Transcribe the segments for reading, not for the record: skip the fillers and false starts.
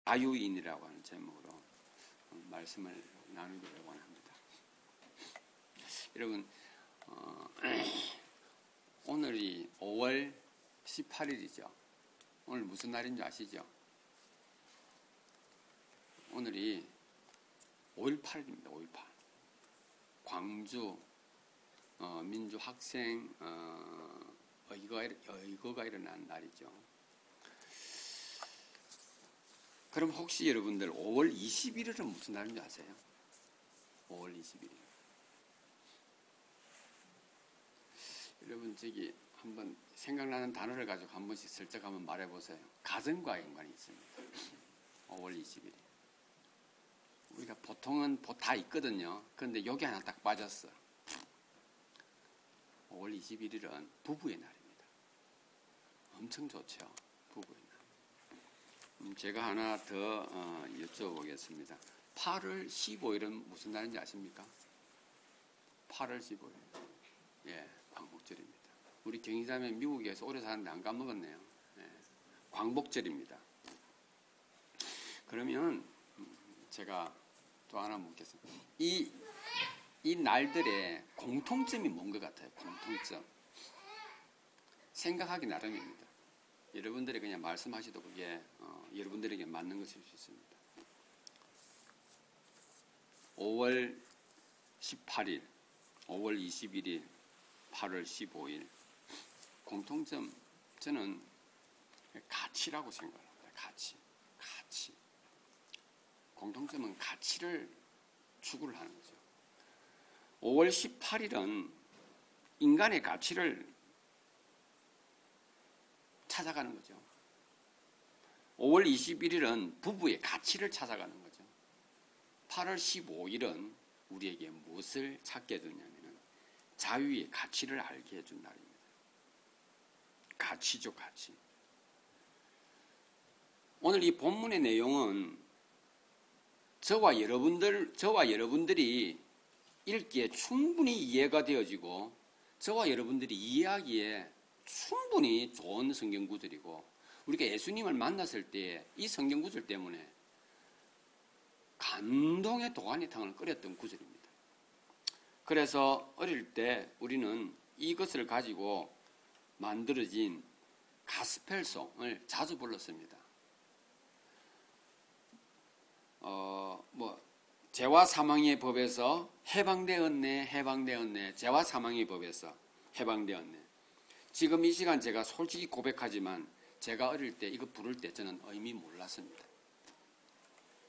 자유인이라고 하는 제목으로 말씀을 나누기를 원합니다. 여러분, 오늘이 5월 18일이죠. 오늘 무슨 날인 줄 아시죠? 오늘이 5.18입니다. 5.18. 광주 민주 학생 의거가 일어난 날이죠. 그럼 혹시 여러분들 5월 21일은 무슨 날인 줄 아세요? 5월 21일. 여러분 저기 한번 생각나는 단어를 가지고 한 번씩 슬쩍 한번 말해보세요. 가정과 연관이 있습니다. 5월 21일. 우리가 보통은 다 있거든요. 그런데 여기 하나 딱 빠졌어. 5월 21일은 부부의 날입니다. 엄청 좋죠. 부부의 날. 제가 하나 더 여쭤보겠습니다. 8월 15일은 무슨 날인지 아십니까? 8월 15일. 예, 광복절입니다. 우리 경희자매 미국에서 오래 사는데 안 까먹었네요. 예, 광복절입니다. 그러면 제가 또 하나 묻겠습니다. 이 날들의 공통점이 뭔 것 같아요? 공통점. 생각하기 나름입니다. 여러분들이 그냥 말씀하셔도 그게 여러분들에게 맞는 것일 수 있습니다. 5월 18일, 5월 21일, 8월 15일 공통점 저는 가치라고 생각합니다. 가치. 공통점은 가치를 추구를 하는 거죠. 5월 18일은 인간의 가치를 찾아가는 거죠. 5월 21일은 부부의 가치를 찾아가는 거죠. 8월 15일은 우리에게 무엇을 찾게 해주냐면 자유의 가치를 알게 해준 날입니다. 가치죠, 가치. 오늘 이 본문의 내용은 저와 여러분들이 읽기에 충분히 이해가 되어지고 저와 여러분들이 이해하기에 충분히 좋은 성경 구절이고 우리가 예수님을 만났을 때 이 성경 구절 때문에 감동의 도가니탕을 끓였던 구절입니다. 그래서 어릴 때 우리는 이것을 가지고 만들어진 가스펠송을 자주 불렀습니다. 죄와 사망의 법에서 해방되었네. 죄와 사망의 법에서 해방되었네. 지금 이 시간 제가 솔직히 고백하지만 제가 어릴 때 이거 부를 때 저는 의미 몰랐습니다.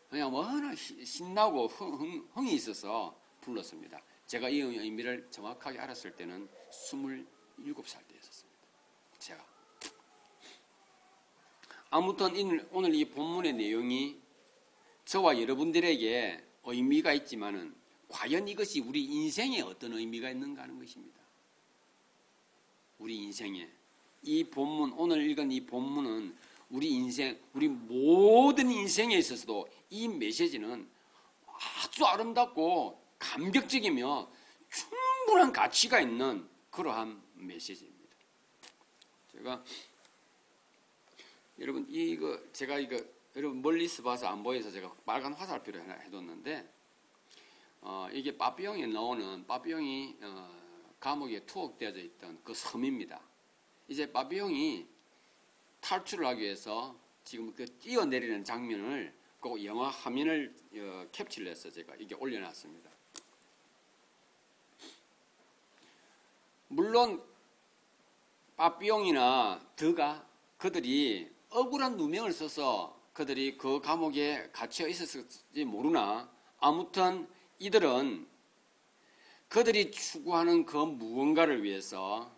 그냥 워낙 신나고 흥이 있어서 불렀습니다. 제가 이 의미를 정확하게 알았을 때는 27살 때였습니다. 제가. 아무튼 오늘 이 본문의 내용이 저와 여러분들에게 의미가 있지만은 과연 이것이 우리 인생에 어떤 의미가 있는가 하는 것입니다. 우리 인생에 이 본문, 오늘 읽은 이 본문은 우리 인생, 우리 모든 인생에 있어서도 이 메시지는 아주 아름답고 감격적이며 충분한 가치가 있는 그러한 메시지입니다. 제가 여러분 여러분 멀리서 봐서 안 보여서 제가 빨간 화살표를 하나 해뒀는데 이게 빠삐용에 나오는 빠삐용이 감옥에 투옥되어져 있던 그 섬입니다. 이제 빠삐용이 탈출을 하기 위해서 지금 그 뛰어내리는 장면을 그 영화 화면을 캡처를 해서 제가 이게 올려놨습니다. 물론 빠삐용이나 드가 그들이 억울한 누명을 써서 그들이 그 감옥에 갇혀 있었을지 모르나 아무튼 이들은 그들이 추구하는 그 무언가를 위해서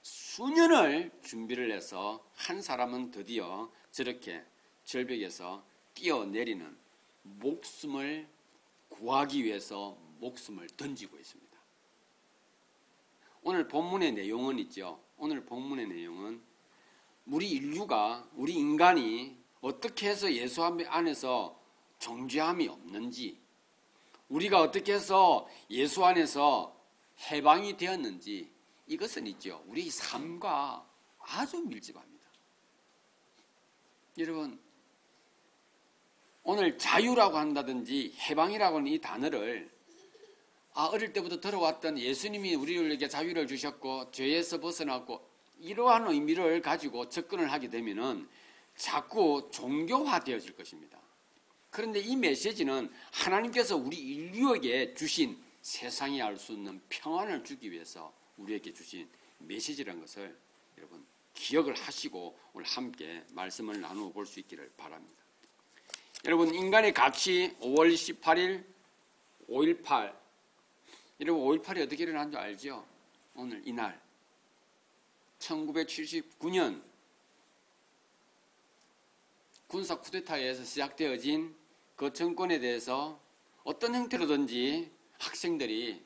수년을 준비를 해서 한 사람은 드디어 저렇게 절벽에서 뛰어내리는 목숨을 구하기 위해서 목숨을 던지고 있습니다. 오늘 본문의 내용은 있죠. 오늘 본문의 내용은 우리 인간이 어떻게 해서 예수 안에서 정죄함이 없는지, 우리가 어떻게 해서 예수 안에서 해방이 되었는지, 이것은 있죠. 우리 삶과 아주 밀접합니다. 여러분, 오늘 자유라고 한다든지 해방이라고 하는 이 단어를 어릴 때부터 들어왔던 예수님이 우리에게 자유를 주셨고 죄에서 벗어났고 이러한 의미를 가지고 접근을 하게 되면은 자꾸 종교화되어질 것입니다. 그런데 이 메시지는 하나님께서 우리 인류에게 주신 세상이 알 수 없는 평안을 주기 위해서 우리에게 주신 메시지라는 것을 여러분 기억을 하시고 오늘 함께 말씀을 나누어 볼 수 있기를 바랍니다. 여러분 인간의 가치 5월 18일 5.18 여러분 5.18이 어떻게 일어난 줄 알죠? 오늘 이날 1979년 군사 쿠데타에 의해서 시작되어진 그 정권에 대해서 어떤 형태로든지 학생들이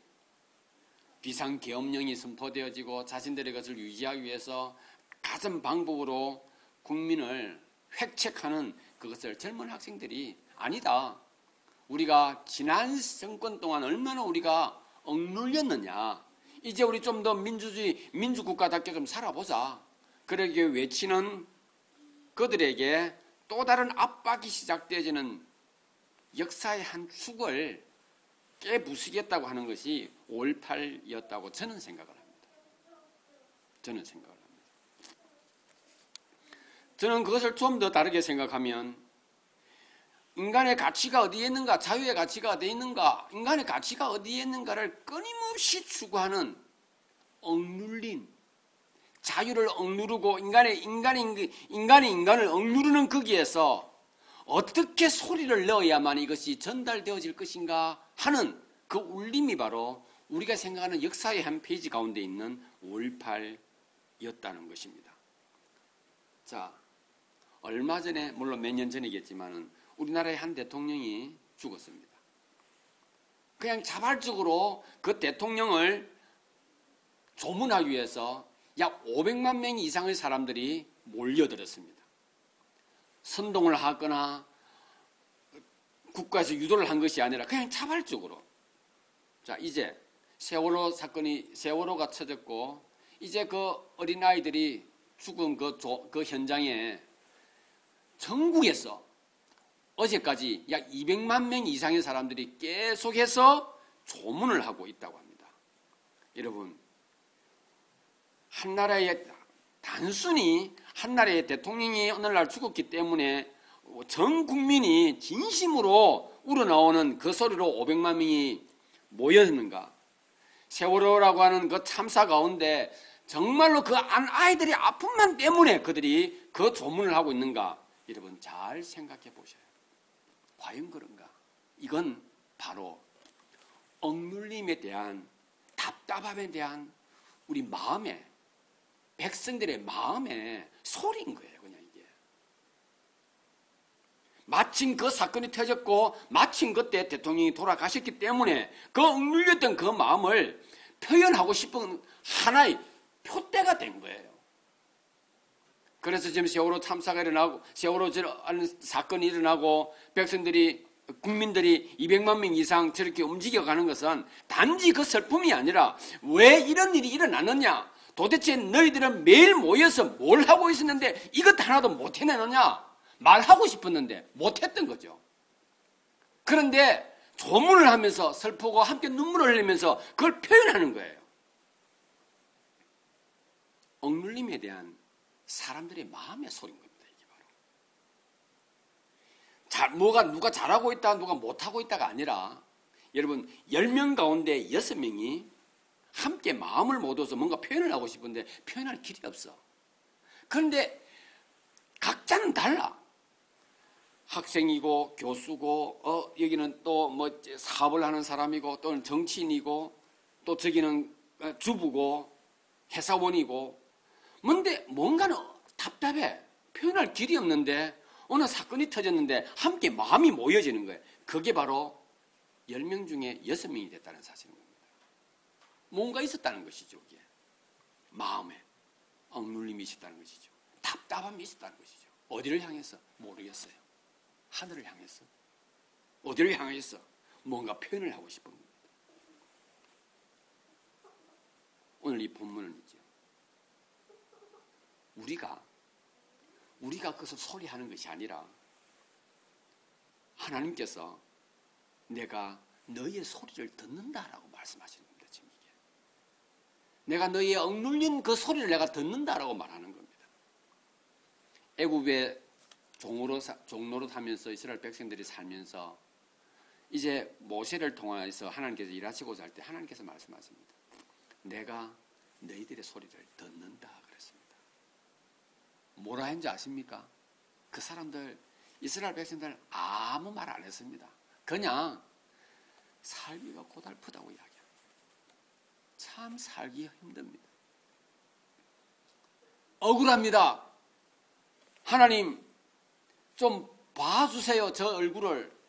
비상계엄령이 선포되어지고 자신들의 것을 유지하기 위해서 가진 방법으로 국민을 획책하는 그것을 젊은 학생들이 아니다. 우리가 지난 정권 동안 얼마나 우리가 억눌렸느냐. 이제 우리 좀 더 민주주의, 민주국가답게 좀 살아보자. 그러기에 외치는 그들에게 또 다른 압박이 시작되어지는 역사의 한 축을 깨부수겠다고 하는 것이 5.18이었다고 저는 생각을 합니다. 저는 그것을 좀 더 다르게 생각하면 인간의 가치가 어디에 있는가, 자유의 가치가 어디에 있는가, 인간의 가치가 어디에 있는가를 끊임없이 추구하는 억눌린 자유를 억누르고 인간이 인간을 억누르는 거기에서 어떻게 소리를 넣어야만 이것이 전달되어질 것인가 하는 그 울림이 바로 우리가 생각하는 역사의 한 페이지 가운데 있는 5.18이었다는 것입니다. 자, 얼마 전에 물론 몇 년 전이겠지만은 우리나라의 한 대통령이 죽었습니다. 그냥 자발적으로 그 대통령을 조문하기 위해서 약 500만 명 이상의 사람들이 몰려들었습니다. 선동을 하거나 국가에서 유도를 한 것이 아니라 그냥 자발적으로. 자, 이제 세월호가 터졌고 이제 그 어린아이들이 죽은 그 현장에 전국에서 어제까지 약 200만 명 이상의 사람들이 계속해서 조문을 하고 있다고 합니다. 여러분, 단순히 한 나라의 대통령이 오늘날 죽었기 때문에 전 국민이 진심으로 우러나오는 그 소리로 500만 명이 모였는가? 세월호라고 하는 그 참사 가운데 정말로 그 아이들의 아픔만 때문에 그들이 그 조문을 하고 있는가? 여러분 잘 생각해 보셔요. 과연 그런가? 이건 바로 억눌림에 대한 답답함에 대한 우리 마음의 백성들의 마음의 소리인 거예요. 그냥 이게. 마침 그 사건이 터졌고 마침 그때 대통령이 돌아가셨기 때문에 그 억눌렸던 그 마음을 표현하고 싶은 하나의 표대가 된 거예요. 그래서 지금 세월호 참사가 일어나고 세월호 사건이 일어나고 국민들이 200만 명 이상 저렇게 움직여가는 것은 단지 그 슬픔이 아니라 왜 이런 일이 일어났느냐? 도대체 너희들은 매일 모여서 뭘 하고 있었는데 이것 하나도 못 해내느냐? 말하고 싶었는데 못했던 거죠. 그런데 조문을 하면서 슬프고 함께 눈물을 흘리면서 그걸 표현하는 거예요. 억눌림에 대한 사람들의 마음의 소리인 겁니다. 이게 바로. 누가 잘하고 있다, 누가 못하고 있다가 아니라 여러분 10명 가운데 6명이 함께 마음을 모아서 뭔가 표현을 하고 싶은데 표현할 길이 없어. 그런데 각자는 달라. 학생이고 교수고 여기는 또 뭐 사업을 하는 사람이고 또는 정치인이고 또 저기는 주부고 회사원이고 뭔데 뭔가는 답답해. 표현할 길이 없는데 어느 사건이 터졌는데 함께 마음이 모여지는 거예요. 그게 바로 10명 중에 6명이 됐다는 사실인 겁니다. 뭔가 있었다는 것이죠. 이게. 마음에 억눌림이 있었다는 것이죠. 답답함이 있었다는 것이죠. 어디를 향해서? 모르겠어요. 하늘을 향해서. 어디를 향해서? 뭔가 표현을 하고 싶은 겁니다. 오늘 이 본문은 이제 우리가 그것을 소리하는 것이 아니라 하나님께서 내가 너희의 소리를 듣는다라고 말씀하시는 겁니다. 지금 이게. 내가 너희의 억눌린 그 소리를 내가 듣는다라고 말하는 겁니다. 애굽에 종로로 타면서 이스라엘 백성들이 살면서 이제 모세를 통해서 하나님께서 일하시고자 할 때 하나님께서 말씀하십니다. 내가 너희들의 소리를 듣는다 그랬습니다. 뭐라 했는지 아십니까? 그 사람들 이스라엘 백성들 아무 말 안 했습니다. 그냥 살기가 고달프다고 이야기합니다. 참 살기가 힘듭니다. 억울합니다. 하나님 좀 봐주세요. 저 얼굴을.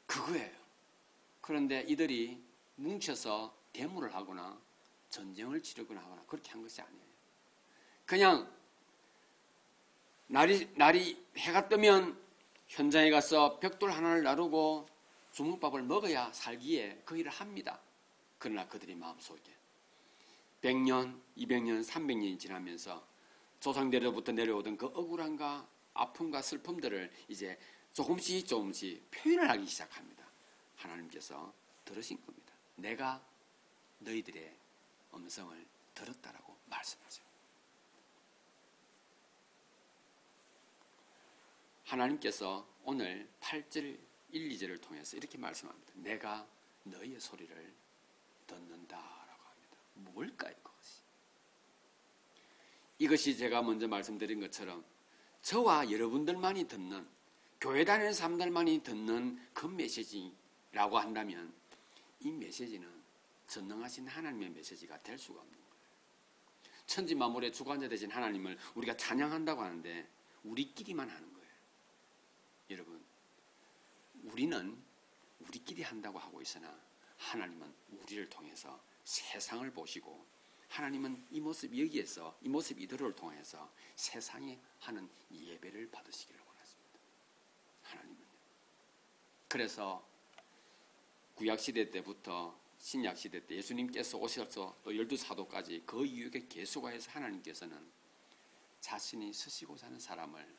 그거예요. 그런데 이들이 뭉쳐서 대물을 하거나 전쟁을 치르거나 하거나 그렇게 한 것이 아니에요. 그냥 날이 해가 뜨면 현장에 가서 벽돌 하나를 나르고 주먹밥을 먹어야 살기에 그 일을 합니다. 그러나 그들의 마음속에 100년, 200년, 300년이 지나면서 조상들로부터 내려오던 그 억울함과 아픔과 슬픔들을 이제 조금씩 표현을 하기 시작합니다. 하나님께서 들으신 겁니다. 내가 너희들의 음성을 들었다라고 말씀하죠. 하나님께서 오늘 8절 1, 2절을 통해서 이렇게 말씀합니다. 내가 너희의 소리를 듣는다라고 합니다. 뭘까요, 그것이? 이것이 제가 먼저 말씀드린 것처럼 저와 여러분들만이 듣는, 교회 다니는 사람들만이 듣는 그 메시지라고 한다면 이 메시지는 전능하신 하나님의 메시지가 될 수가 없는 거예요. 천지 만물의 주관자 되신 하나님을 우리가 찬양한다고 하는데 우리끼리만 하는 거예요. 여러분, 우리는 우리끼리 한다고 하고 있으나 하나님은 우리를 통해서 세상을 보시고 하나님은 이 모습 여기에서 이 모습 이들을 통해서 세상에 하는 예배를 받으시기를 원하십니다. 하나님은요. 그래서 구약시대 때부터 신약시대 때 예수님께서 오셔서 또 12사도까지 그 이후에 계속해서 하나님께서는 자신이 쓰시고 사는 사람을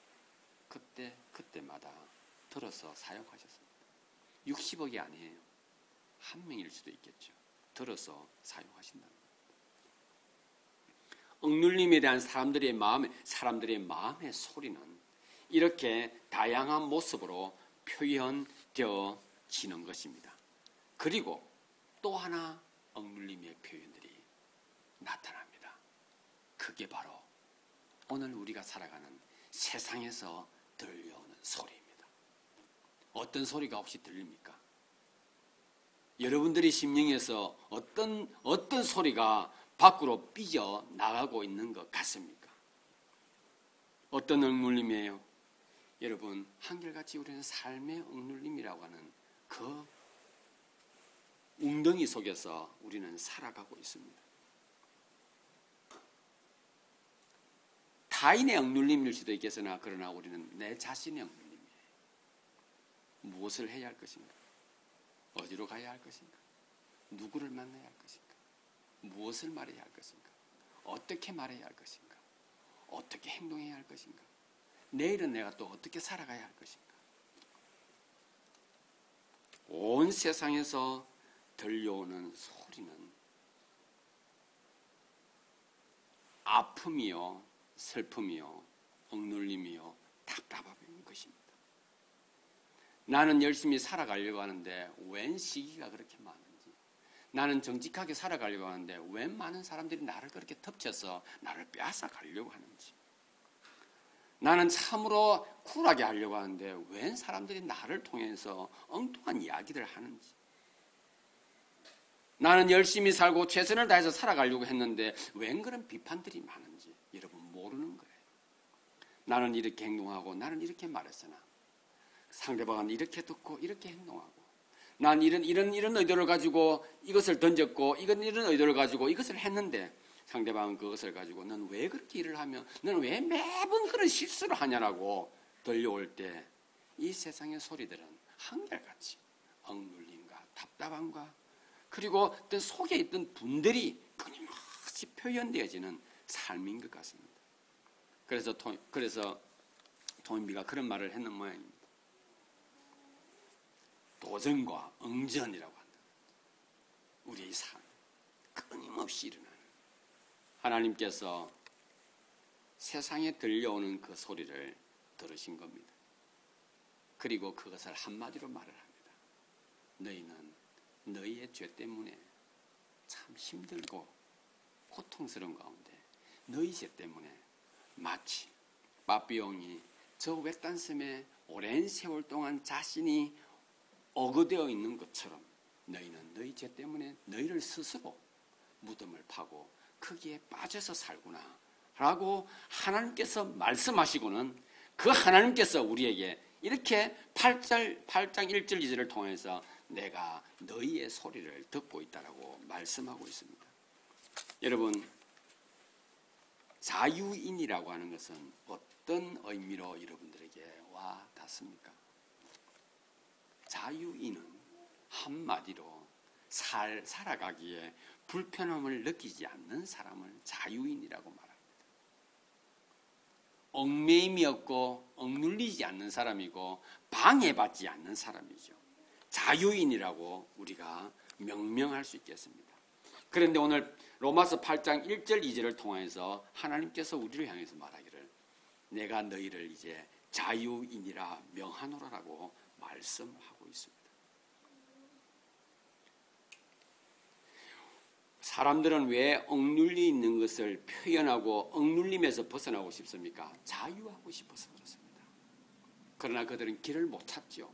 그때마다 들어서 사용하셨습니다. 60억이 아니에요. 한 명일 수도 있겠죠. 들어서 사용하신다는 겁니다. 억눌림에 대한 사람들의 마음의 소리는 이렇게 다양한 모습으로 표현되어지는 것입니다. 그리고 또 하나 억눌림의 표현들이 나타납니다. 그게 바로 오늘 우리가 살아가는 세상에서 들려오는 소리입니다. 어떤 소리가 혹시 들립니까? 여러분들이 심령에서 어떤 소리가 밖으로 삐져 나가고 있는 것 같습니까? 어떤 억눌림이에요? 여러분, 한결같이 우리는 삶의 억눌림이라고 하는 그 웅덩이 속에서 우리는 살아가고 있습니다. 타인의 억눌림일 수도 있겠으나 그러나 우리는 내 자신의 억눌림이에요. 무엇을 해야 할 것인가? 어디로 가야 할 것인가? 누구를 만나야 할 것인가? 무엇을 말해야 할 것인가? 어떻게 말해야 할 것인가? 어떻게 행동해야 할 것인가? 내일은 내가 또 어떻게 살아가야 할 것인가? 온 세상에서 들려오는 소리는 아픔이요, 슬픔이요, 억눌림이요, 답답함인 것입니다. 나는 열심히 살아가려고 하는데 웬 시기가 그렇게 많은지, 나는 정직하게 살아가려고 하는데 웬 많은 사람들이 나를 그렇게 덮쳐서 나를 빼앗아 가려고 하는지, 나는 참으로 쿨하게 하려고 하는데 웬 사람들이 나를 통해서 엉뚱한 이야기를 하는지, 나는 열심히 살고 최선을 다해서 살아가려고 했는데 웬 그런 비판들이 많은지 여러분 모르는 거예요. 나는 이렇게 행동하고 나는 이렇게 말했으나 상대방은 이렇게 듣고 이렇게 행동하고, 난 이런 의도를 가지고 이것을 던졌고 이런 의도를 가지고 이것을 했는데 상대방은 그것을 가지고 넌 왜 그렇게 일을 하며 너는 왜 매번 그런 실수를 하냐라고 들려올 때 이 세상의 소리들은 한결같이 억눌림과 답답함과 그리고 어떤 속에 있던 분들이 끊임없이 표현되어지는 삶인 것 같습니다. 그래서 토인비가 그런 말을 했는 모양입니다. 도전과 응전이라고 한다. 우리의 삶 끊임없이 일어나는 하나님께서 세상에 들려오는 그 소리를 들으신 겁니다. 그리고 그것을 한마디로 말을 합니다. 너희는 너희의 죄 때문에 참 힘들고 고통스러운 가운데 너희 죄 때문에 마치 바비옹이 저 외딴 섬에 오랜 세월 동안 자신이 어거되어 있는 것처럼 너희는 너희 죄 때문에 너희를 스스로 무덤을 파고 거기에 빠져서 살구나 라고 하나님께서 말씀하시고는 그 하나님께서 우리에게 이렇게 8장 1절 2절을 통해서 내가 너희의 소리를 듣고 있다라고 말씀하고 있습니다. 여러분, 자유인이라고 하는 것은 어떤 의미로 여러분들에게 와 닿습니까? 자유인은 한마디로 살아가기에 불편함을 느끼지 않는 사람을 자유인이라고 말합니다. 얽매임이 없고 억눌리지 않는 사람이고 방해받지 않는 사람이죠. 자유인이라고 우리가 명명할 수 있겠습니다. 그런데 오늘 로마서 8장 1절 2절을 통해서 하나님께서 우리를 향해서 말하기를 내가 너희를 이제 자유인이라 명하노라라고 말씀하고 있습니다. 사람들은 왜 억눌려 있는 것을 표현하고 억눌림에서 벗어나고 싶습니까? 자유하고 싶어서 그렇습니다. 그러나 그들은 길을 못 찾죠.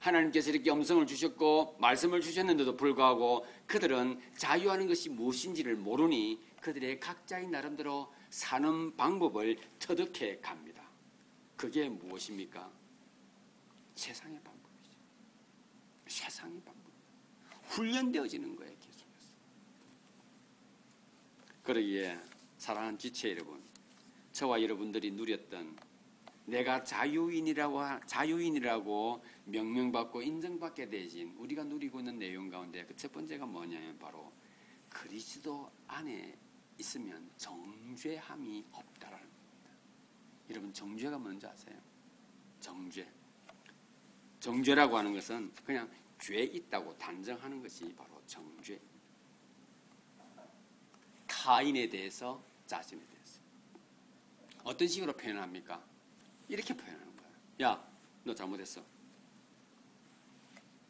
하나님께서 이렇게 음성을 주셨고 말씀을 주셨는데도 불구하고 그들은 자유하는 것이 무엇인지를 모르니 그들의 각자의 나름대로 사는 방법을 터득해 갑니다. 그게 무엇입니까? 세상의 방법이죠. 세상의 방법. 훈련되어지는 거예요. 계속해서. 그러기에 사랑하는 지체 여러분, 저와 여러분들이 누렸던 내가 자유인이라고 명명받고 인정받게 되신 우리가 누리고 있는 내용 가운데 그 첫 번째가 뭐냐면 바로 그리스도 안에 있으면 정죄함이 없다라는 겁니다. 여러분, 정죄가 뭔지 아세요? 정죄라고 하는 것은 그냥 죄 있다고 단정하는 것이 바로 정죄. 타인에 대해서, 자신에 대해서. 어떤 식으로 표현합니까? 이렇게 표현하는 거예요. 야, 너 잘못했어.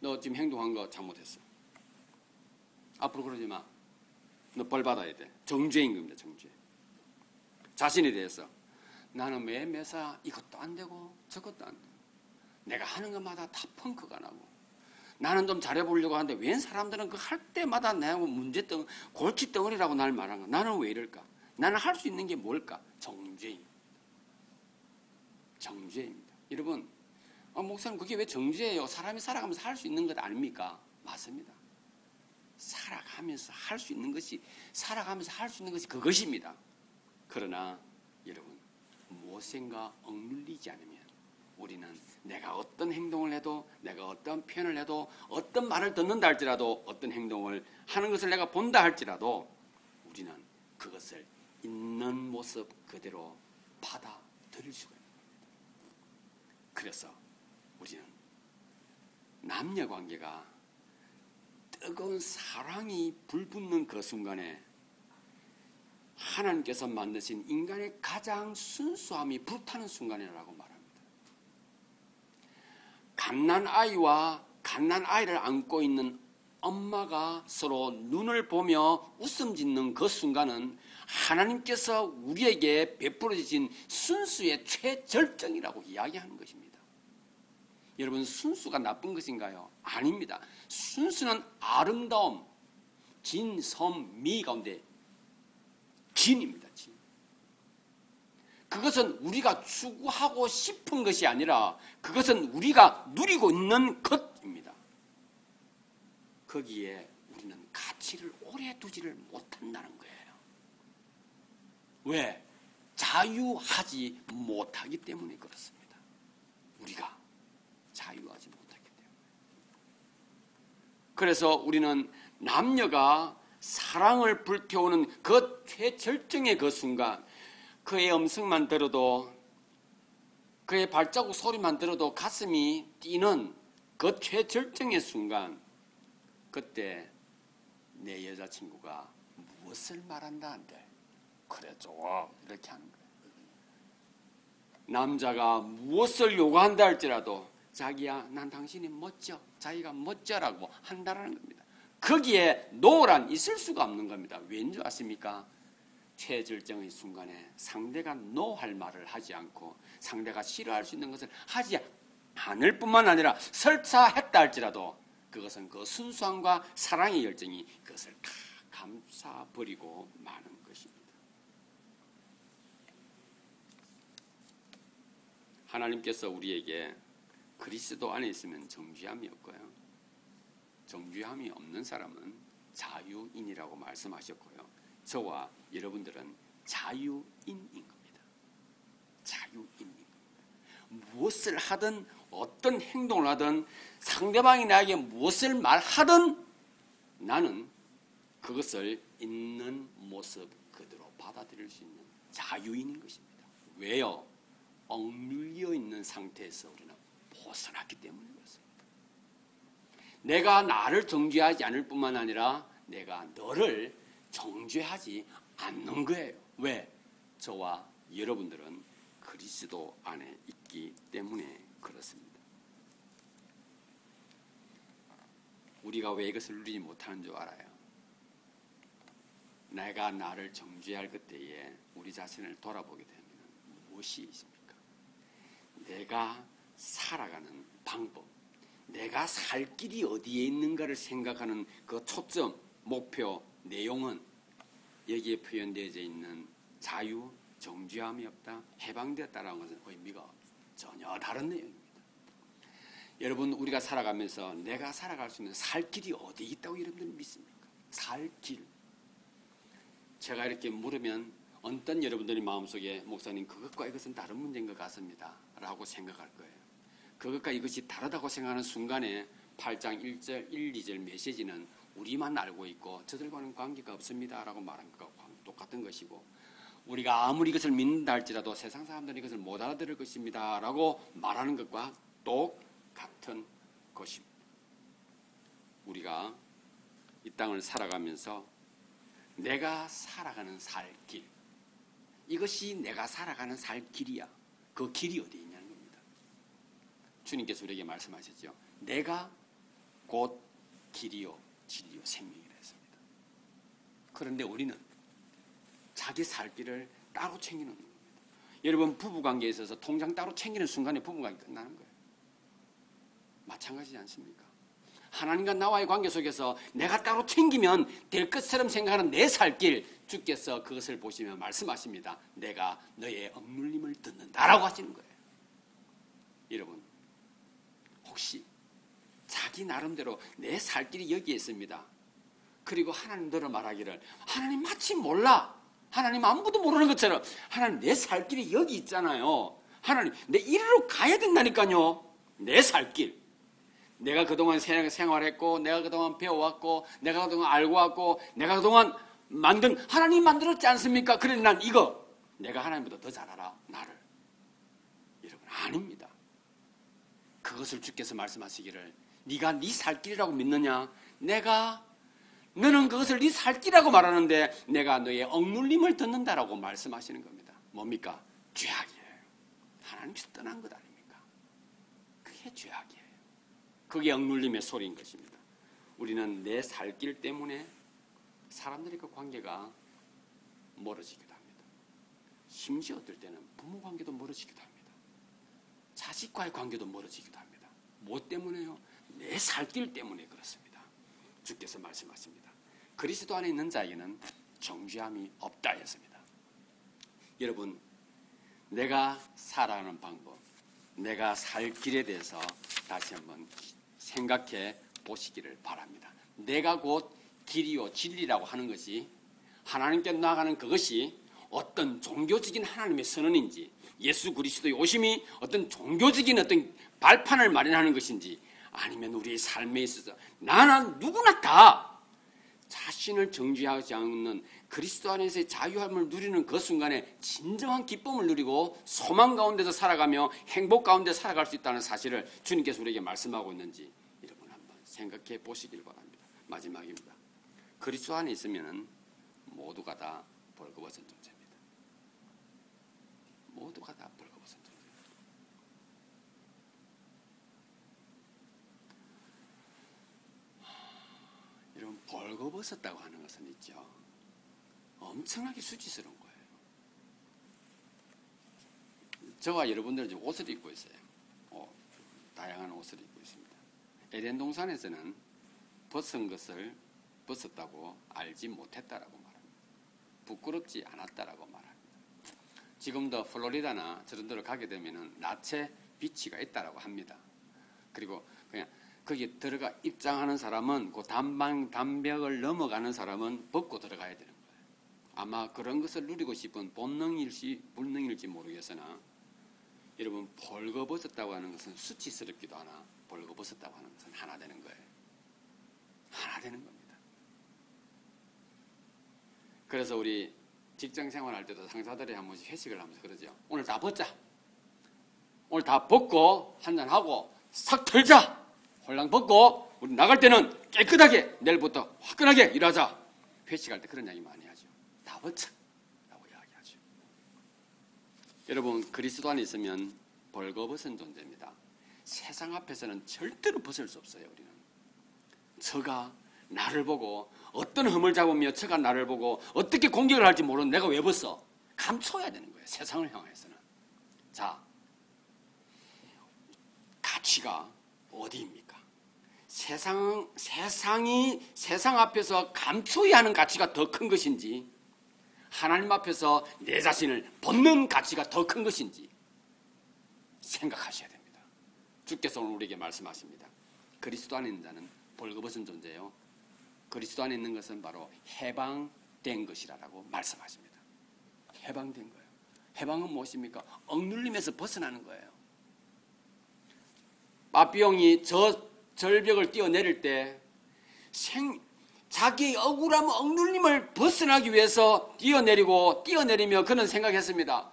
너 지금 행동한 거 잘못했어. 앞으로 그러지 마. 너 벌 받아야 돼. 정죄인 겁니다. 정죄. 자신에 대해서 나는 매사 이것도 안 되고 저것도 안 되고 내가 하는 것마다 다 펑크가 나고 나는 좀 잘해보려고 하는데 웬 사람들은 그 할 때마다 내하고 문제덩 골칫덩어리라고 날 말하는 거야. 나는 왜 이럴까? 나는 할 수 있는 게 뭘까? 정죄입니다. 정죄입니다. 여러분, 목사님 그게 왜 정죄예요? 사람이 살아가면서 할 수 있는 것 아닙니까? 맞습니다. 살아가면서 할 수 있는 것이 그것입니다. 그러나 여러분, 무엇인가 억눌리지 않으면 우리는 내가 어떤 행동을 해도 내가 어떤 표현을 해도 어떤 말을 듣는다 할지라도 어떤 행동을 하는 것을 내가 본다 할지라도 우리는 그것을 있는 모습 그대로 받아들일 수가 있습니다. 그래서 우리는 남녀관계가 뜨거운 사랑이 불붙는 그 순간에 하나님께서 만드신 인간의 가장 순수함이 불타는 순간이라고 말합니다. 갓난아이와 갓난아이를 안고 있는 엄마가 서로 눈을 보며 웃음 짓는 그 순간은 하나님께서 우리에게 베풀어 주신 순수의 최절정이라고 이야기하는 것입니다. 여러분, 순수가 나쁜 것인가요? 아닙니다. 순수는 아름다움, 진, 섬, 미 가운데 진입니다. 진. 그것은 우리가 추구하고 싶은 것이 아니라 그것은 우리가 누리고 있는 것입니다. 거기에 우리는 가치를 오래 두지를 못한다는 거예요. 왜? 자유하지 못하기 때문에 그렇습니다. 우리가 자유하지 못하기 때문에. 그래서 우리는 남녀가 사랑을 불태우는 그 최절정의 그 순간, 그의 음성만 들어도, 그의 발자국 소리만 들어도 가슴이 뛰는 그 최절정의 순간, 그때 내 여자친구가 무엇을 말한다 한들 그래 좋아 이렇게 하는 거예요. 남자가 무엇을 요구한다 할지라도 자기야 난 당신이 멋져, 자기가 멋져라고 한다라는 겁니다. 거기에 노란 있을 수가 없는 겁니다. 왠 줄 아십니까? 최절정의 순간에 상대가 노할 말을 하지 않고 상대가 싫어할 수 있는 것을 하지 않을 뿐만 아니라 설사 했다 할지라도 그것은 그 순수함과 사랑의 열정이 그것을 다 감싸버리고 마는 것입니다. 하나님께서 우리에게 그리스도 안에 있으면 정죄함이 없고요, 정죄함이 없는 사람은 자유인이라고 말씀하셨고요, 저와 여러분들은 자유인인 겁니다. 자유인인 겁니다. 무엇을 하든 어떤 행동을 하든 상대방이 나에게 무엇을 말하든 나는 그것을 있는 모습 그대로 받아들일 수 있는 자유인인 것입니다. 왜요? 억눌려 있는 상태에서 우리는 벗어났기 때문에 그렇습니다. 내가 나를 정죄하지 않을 뿐만 아니라 내가 너를 정죄하지 않는 거예요. 왜? 저와 여러분들은 그리스도 안에 있기 때문에 그렇습니다. 우리가 왜 이것을 누리지 못하는 줄 알아요? 내가 나를 정죄할 그때에 우리 자신을 돌아보게 되면 무엇이 있습니까? 내가 살아가는 방법, 내가 살 길이 어디에 있는가를 생각하는 그 초점, 목표, 내용은 여기에 표현되어 있는 자유, 정죄함이 없다, 해방되었다라는 것은 의미가 전혀 다른 내용입니다. 여러분, 우리가 살아가면서 내가 살아갈 수 있는 살 길이 어디 있다고 여러분들이 믿습니까? 살 길. 제가 이렇게 물으면 어떤 여러분들이 마음속에 목사님 그것과 이것은 다른 문제인 것 같습니다 라고 생각할 거예요. 그것과 이것이 다르다고 생각하는 순간에 8장 1절, 1, 2절 메시지는 우리만 알고 있고 저들과는 관계가 없습니다 라고 말한 것과 똑같은 것이고, 우리가 아무리 이것을 믿는다 할지라도 세상 사람들이 이것을 못 알아들을 것입니다 라고 말하는 것과 똑같은 것입니다. 우리가 이 땅을 살아가면서 내가 살아가는 살 길, 이것이 내가 살아가는 살 길이야. 그 길이 어디 있냐는 겁니다. 주님께서 우리에게 말씀하셨죠. 내가 곧 길이요 진리요 생명이라 했습니다. 그런데 우리는 자기 살 길을 따로 챙기는 겁니다. 여러분, 부부관계에 있어서 통장 따로 챙기는 순간에 부부관계 끝나는 거예요. 마찬가지지 않습니까? 하나님과 나와의 관계 속에서 내가 따로 챙기면 될 것처럼 생각하는 내 살 길, 주께서 그것을 보시며 말씀하십니다. 내가 너의 억눌림을 듣는다라고 하시는 거예요. 여러분, 혹시 자기 나름대로 내 살 길이 여기에 있습니다. 그리고 하나님들은 말하기를 하나님 마치 몰라, 하나님 아무것도 모르는 것처럼 하나님 내 살 길이 여기 있잖아요. 하나님 내 이리로 가야 된다니까요. 내 살 길. 내가 그동안 생활했고, 내가 그동안 배워왔고, 내가 그동안 알고 왔고, 내가 그동안 하나님이 만들었지 않습니까? 그런데 난 이거 내가 하나님보다 더 잘 알아, 나를. 여러분, 아닙니다. 그것을 주께서 말씀하시기를 네가 네 살 길이라고 믿느냐? 너는 그것을 네 살 길이라고 말하는데 내가 너의 억눌림을 듣는다라고 말씀하시는 겁니다. 뭡니까? 죄악이에요. 하나님께서 떠난 것 아닙니까? 그게 죄악이에요. 그게 억눌림의 소리인 것입니다. 우리는 내 살 길 때문에 사람들과 관계가 멀어지기도 합니다. 심지어 어떨 때는 부모 관계도 멀어지기도 합니다. 자식과의 관계도 멀어지기도 합니다. 뭐 때문에요? 내 살 길 때문에 그렇습니다. 주께서 말씀하십니다. 그리스도 안에 있는 자에게는 정죄함이 없다 했습니다. 여러분, 내가 살아가는 방법, 내가 살 길에 대해서 다시 한번 생각해 보시기를 바랍니다. 내가 곧 길이요 진리라고 하는 것이, 하나님께 나아가는 그것이 어떤 종교적인 하나님의 선언인지, 예수 그리스도의 오심이 어떤 종교적인 어떤 발판을 마련하는 것인지, 아니면 우리의 삶에 있어서 나는 누구나 다 자신을 정죄하지 않는 그리스도 안에서의 자유함을 누리는 그 순간에 진정한 기쁨을 누리고 소망 가운데서 살아가며 행복 가운데 살아갈 수 있다는 사실을 주님께서 우리에게 말씀하고 있는지 여러분 한번 생각해 보시길 바랍니다. 마지막입니다. 그리스도 안에 있으면 모두가 다 벌거벗은 존재입니다. 모두가 다 벌거벗은 존재입니다. 여러분, 벌거벗었다고 하는 것은 있죠. 엄청나게 수치스러운 거예요. 저와 여러분들은 지금 옷을 입고 있어요. 다양한 옷을 입고 있습니다. 에덴 동산에서는 벗은 것을 벗었다고 알지 못했다라고 말합니다. 부끄럽지 않았다라고 말합니다. 지금도 플로리다나 저런 데로 가게 되면은 나체 비치가 있다라고 합니다. 그리고 그냥 거기 들어가 입장하는 사람은 그 담벽을 넘어가는 사람은 벗고 들어가야 되는 거예요. 아마 그런 것을 누리고 싶은 본능일지 불능일지 모르겠으나 여러분, 벌거벗었다고 하는 것은 수치스럽기도 하나 벌거벗었다고 하는 것은 하나 되는 거예요. 하나 되는 겁니다. 그래서 우리 직장 생활할 때도 상사들이 한 번씩 회식을 하면서 그러죠. 오늘 다 벗자. 오늘 다 벗고 한잔하고 싹 털자. 홀랑 벗고 우리 나갈 때는 깨끗하게 내일부터 화끈하게 일하자. 회식할 때 그런 이야기 많이 하죠. 다 벗자 라고 이야기하죠. 여러분, 그리스도 안에 있으면 벌거벗은 존재입니다. 세상 앞에서는 절대로 벗을 수 없어요. 우리는 저가 나를 보고 어떤 흠을 잡으며 저가 나를 보고 어떻게 공격을 할지 모르는 내가 왜 벗어? 감춰야 되는 거예요. 세상을 향해서는. 자, 가치가 어디입니까? 세상이 세상 앞에서 감춰야 하는 가치가 더 큰 것인지 하나님 앞에서 내 자신을 벗는 가치가 더 큰 것인지 생각하셔야 됩니다. 주께서 오늘 우리에게 말씀하십니다. 그리스도 안에 있는 자는 벌거벗은 존재요. 그리스도 안에 있는 것은 바로 해방된 것이라고 말씀하십니다. 해방된 거예요. 해방은 무엇입니까? 억눌림에서 벗어나는 거예요. 마비용이 저 절벽을 뛰어내릴 때 자기의 억울함, 억눌림을 벗어나기 위해서 뛰어내리며 그는 생각했습니다.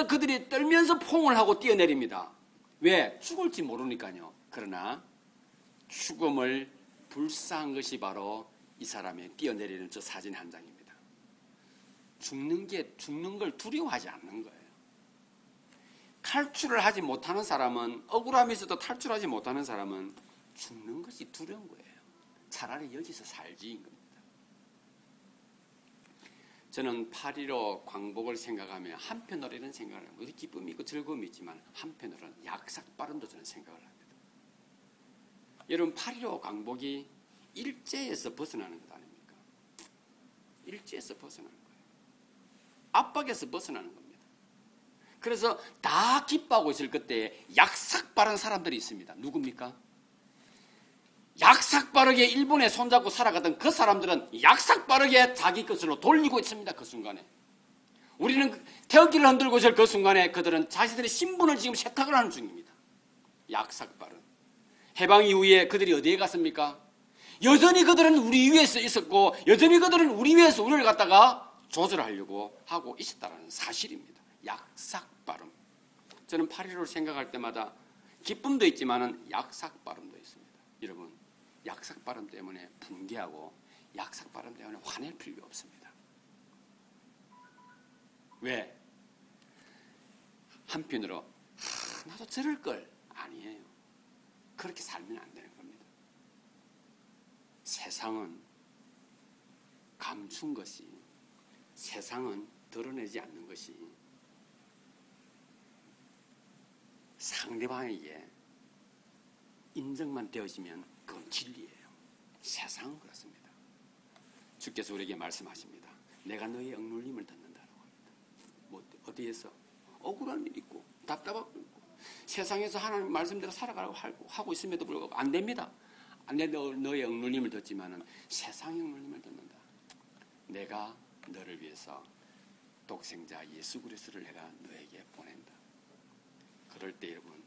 그들이 떨면서 포옹을 하고 뛰어내립니다. 왜? 죽을지 모르니까요. 그러나 죽음을 불사한 것이 바로 이 사람의 뛰어내리는 저 사진 한 장입니다. 죽는 걸 두려워하지 않는 거예요. 탈출을 하지 못하는 사람은, 억울함에서도 탈출하지 못하는 사람은 죽는 것이 두려운 거예요. 차라리 여기서 살지인 겁니다. 저는 8.15 광복을 생각하며 한편으로 이런 생각을 합니다. 어디 기쁨이 있고 즐거움이 있지만 한편으로는 약삭빠름도 저는 생각을 합니다. 여러분, 8.15 광복이 일제에서 벗어나는 것 아닙니까? 일제에서 벗어나는 거예요. 압박에서 벗어나는 겁니다. 그래서 다 기뻐하고 있을 그때에 약삭빠른 사람들이 있습니다. 누굽니까? 약삭빠르게 일본에 손잡고 살아가던 그 사람들은 약삭빠르게 자기 것으로 돌리고 있습니다. 그 순간에. 우리는 태극기를 흔들고 있을 그 순간에 그들은 자신들의 신분을 지금 세탁을 하는 중입니다. 약삭빠른. 해방 이후에 그들이 어디에 갔습니까? 여전히 그들은 우리 위에서 있었고 여전히 그들은 우리 위에서 우리를 갖다가 조절하려고 하고 있었다는 사실입니다. 약삭빠름. 저는 8.15를 생각할 때마다 기쁨도 있지만 약삭빠름도 있습니다. 여러분, 약삭빠름 때문에 붕괴하고 약삭빠름 때문에 화낼 필요 없습니다. 왜? 한편으로 나도 저럴 걸. 아니에요. 그렇게 살면 안 되는 겁니다. 세상은 감춘 것이, 세상은 드러내지 않는 것이 상대방에게 인정만 되어지면 그건 진리예요. 세상은 그렇습니다. 주께서 우리에게 말씀하십니다. 내가 너의 억눌림을 듣는다라고 합니다. 뭐 어디에서? 억울한 일 있고 답답하고 있고 세상에서 하나님 말씀대로 살아가라고 하고 있음에도 불구하고 안 됩니다. 너의 억눌림을 듣지만은 세상의 억눌림을 듣는다. 내가 너를 위해서 독생자 예수 그리스도를 내가 너에게 보낸다. 그럴 때 여러분,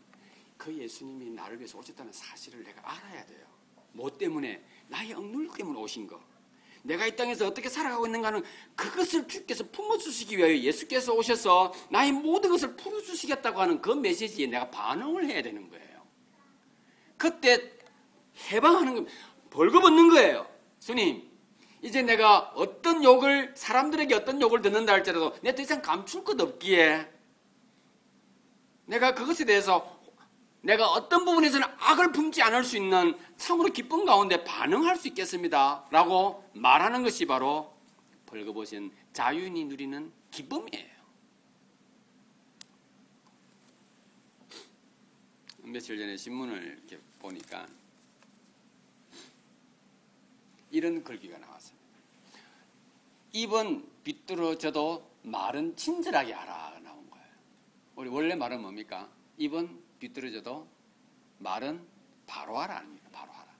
그 예수님이 나를 위해서 오셨다는 사실을 내가 알아야 돼요. 뭐 때문에? 나의 억눌 때문에 오신 거. 내가 이 땅에서 어떻게 살아가고 있는가는 그것을 주께서 품어주시기 위하여 예수께서 오셔서 나의 모든 것을 풀어주시겠다고 하는 그 메시지에 내가 반응을 해야 되는 거예요. 그때 해방하는 겁니다. 벌금 얻는 거예요. 주님, 이제 내가 어떤 욕을, 사람들에게 어떤 욕을 듣는다 할지라도 내가 더 이상 감출 것 없기에 내가 그것에 대해서 내가 어떤 부분에서는 악을 품지 않을 수 있는 참으로 기쁨 가운데 반응할 수 있겠습니다 라고 말하는 것이 바로 벌거벗은 자유인이 누리는 기쁨이에요. 며칠 전에 신문을 이렇게 보니까 이런 글귀가 나왔습니다. 입은 비뚤어져도 말은 친절하게 하라 나온 거예요. 우리 원래 말은 뭡니까? 입은 비뚤어져도 말은 바로 하라 아닙니까? 바로 하라.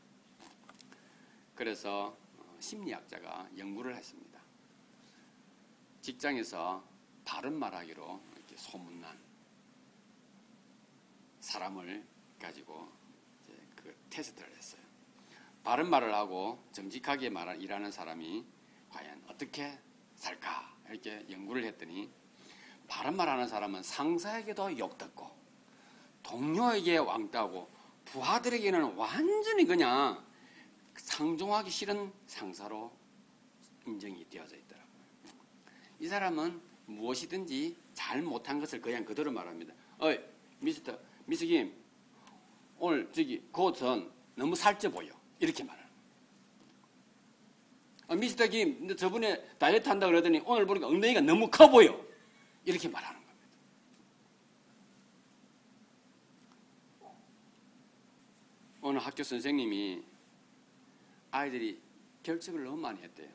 그래서 심리학자가 연구를 했습니다. 직장에서 바른 말하기로 이렇게 소문난 사람을 가지고 이제 그 테스트를 했어요. 바른 말을 하고 정직하게 일하는 사람이 과연 어떻게 살까? 이렇게 연구를 했더니 바른 말하는 사람은 상사에게도 욕듣고 동료에게 왕따고 부하들에게는 완전히 그냥 상종하기 싫은 상사로 인정이 되어져 있더라고요. 이 사람은 무엇이든지 잘 못한 것을 그냥 그대로 말합니다. 어이, 미스 김, 오늘 그 옷은 너무 살쪄 보여. 이렇게 말하는 거예요. 미스터 김, 저번에 다이어트 한다고 그러더니 오늘 보니까 엉덩이가 너무 커 보여. 이렇게 말하는 겁니다. 어느 학교 선생님이 아이들이 결석을 너무 많이 했대요.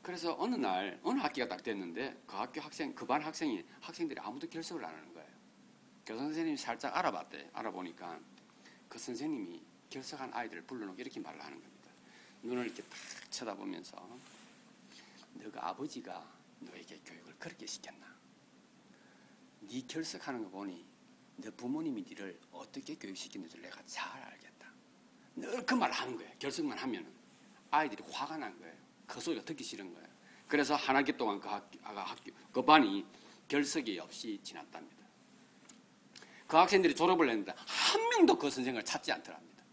그래서 어느 날 어느 학기가 딱 됐는데 그 학교 학생, 그 반 학생들이 아무도 결석을 안 하는 거예요. 교사 선생님이 살짝 알아봤대. 알아보니까 그 선생님이 결석한 아이들을 불러놓고 이렇게 말을 하는 겁니다. 눈을 이렇게 딱 쳐다보면서 너가 아버지가 너에게 교육을 그렇게 시켰나? 네 결석하는 거 보니 너 부모님이 너를 어떻게 교육시키는지 내가 잘 알겠다. 늘 그 말을 하는 거예요. 결석만 하면은 아이들이 화가 난 거예요. 그 소리가 듣기 싫은 거예요. 그래서 한 학기 동안 그 반이 결석이 없이 지났답니다. 그 학생들이 졸업을 했는데 한 명도 그 선생을 찾지 않더랍니다.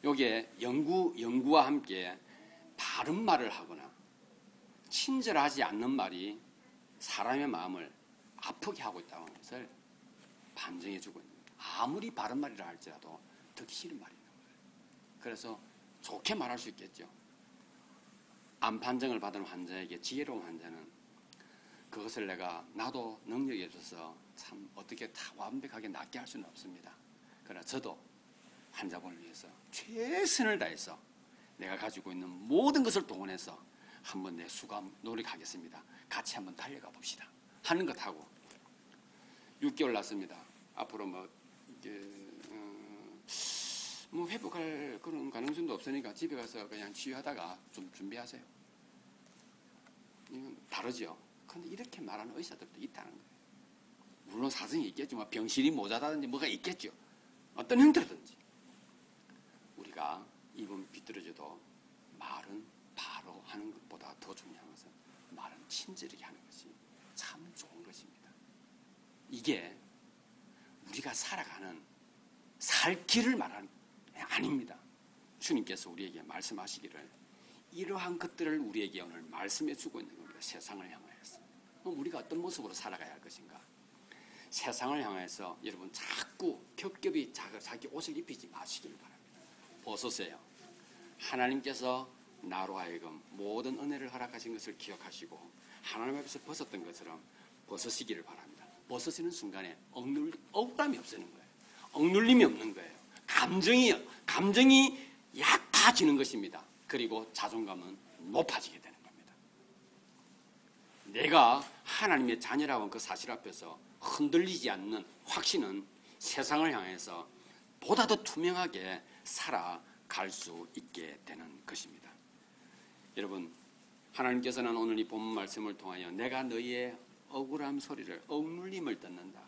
여기에 연구와 함께 바른 말을 하거나 친절하지 않는 말이 사람의 마음을 아프게 하고 있다는 것을 반증해주고 있는 거예요. 아무리 바른 말이라 할지라도 듣기 싫은 말이 있는 거예요. 그래서 좋게 말할 수 있겠죠. 암 판정을 받은 환자에게 지혜로운 환자는 그것을 나도 능력이 없어서 참 어떻게 다 완벽하게 낫게 할 수는 없습니다. 그러나 저도 환자분을 위해서 최선을 다해서 내가 가지고 있는 모든 것을 동원해서 한번 내 수감 노력하겠습니다. 같이 한번 달려가 봅시다. 하는 것하고 6개월 났습니다. 앞으로 회복할 그런 가능성도 없으니까 집에 가서 그냥 치유하다가 좀 준비하세요. 이건 다르죠. 그런데 이렇게 말하는 의사들도 있다는 거예요. 물론 사정이 있겠죠. 병실이 모자라든지 뭐가 있겠죠. 어떤 형태든지. 우리가 입은 비뚤어져도 말은 바로 하는 것보다 더 중요한 것은 말은 친절하게 하는 것이 참 좋은 것입니다. 이게 우리가 살아가는 살 길을 말하는 게 아닙니다. 주님께서 우리에게 말씀하시기를 이러한 것들을 우리에게 오늘 말씀해 주고 있는 겁니다. 세상을 향하여서. 그럼 우리가 어떤 모습으로 살아가야 할 것인가? 세상을 향해서 여러분 자꾸 겹겹이 자기 옷을 입히지 마시기를 바랍니다. 벗으세요. 하나님께서 나로 하여금 모든 은혜를 허락하신 것을 기억하시고 하나님 앞에서 벗었던 것처럼 벗으시기를 바랍니다. 벗으시는 순간에 억울함이 없어지는 거예요. 억눌림이 없는 거예요. 감정이 얕아지는 것입니다. 그리고 자존감은 높아지게 되는 겁니다. 내가 하나님의 자녀라고 하는 그 사실 앞에서 흔들리지 않는 확신은 세상을 향해서 보다 더 투명하게 살아갈 수 있게 되는 것입니다. 여러분, 하나님께서는 오늘 이 본문 말씀을 통하여 내가 너희의 억울함 소리를, 억눌림을 듣는다.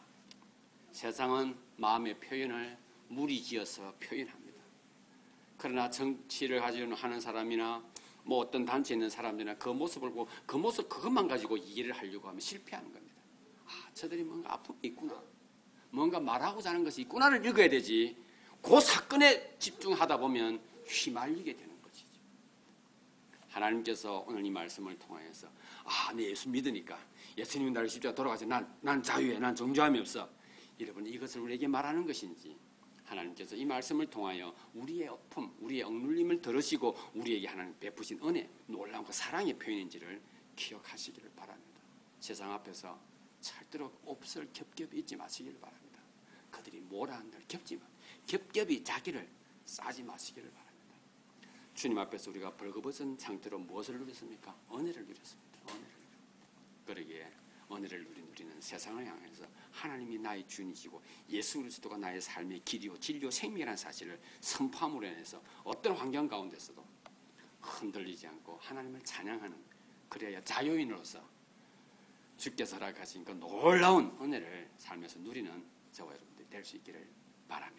세상은 마음의 표현을 무리지어서 표현합니다. 그러나 정치를 하는 사람이나 뭐 어떤 단체에 있는 사람들이나 그 모습을 보고 그 모습 그것만 가지고 이해를 하려고 하면 실패하는 겁니다. 아, 저들이 뭔가 아픔이 있구나. 뭔가 말하고자 하는 것이 있구나를 읽어야 되지. 그 사건에 집중하다 보면 휘말리게 되는 것이죠. 하나님께서 오늘 이 말씀을 통하여서 내 예수 믿으니까 예수님이 나를 십자가 돌아가서 난 자유해, 난 정죄함이 없어. 여러분 이것을 우리에게 말하는 것인지 하나님께서 이 말씀을 통하여 우리의 아픔, 우리의 억눌림을 들으시고 우리에게 하나님 베푸신 은혜, 놀라운 그 사랑의 표현인지를 기억하시기를 바랍니다. 세상 앞에서 절대로 옵설 겹겹이 잊지 마시기를 바랍니다. 그들이 뭐라 한들 겹겹이 자기를 싸지 마시기를 바랍니다. 주님 앞에서 우리가 벌거벗은 상태로 무엇을 누렸습니까? 은혜를 누렸습니다. 그러기에 은혜를 누린 우리는 세상을 향해서 하나님이 나의 주인이시고 예수 그리스도가 나의 삶의 길이요 진리요 생명이라는 사실을 선포함으로 인해서 어떤 환경 가운데서도 흔들리지 않고 하나님을 찬양하는, 그래야 자유인으로서 주께서 허락하신 그 놀라운 은혜를 삶에서 누리는 저와 여러분들이 될 수 있기를 바랍니다.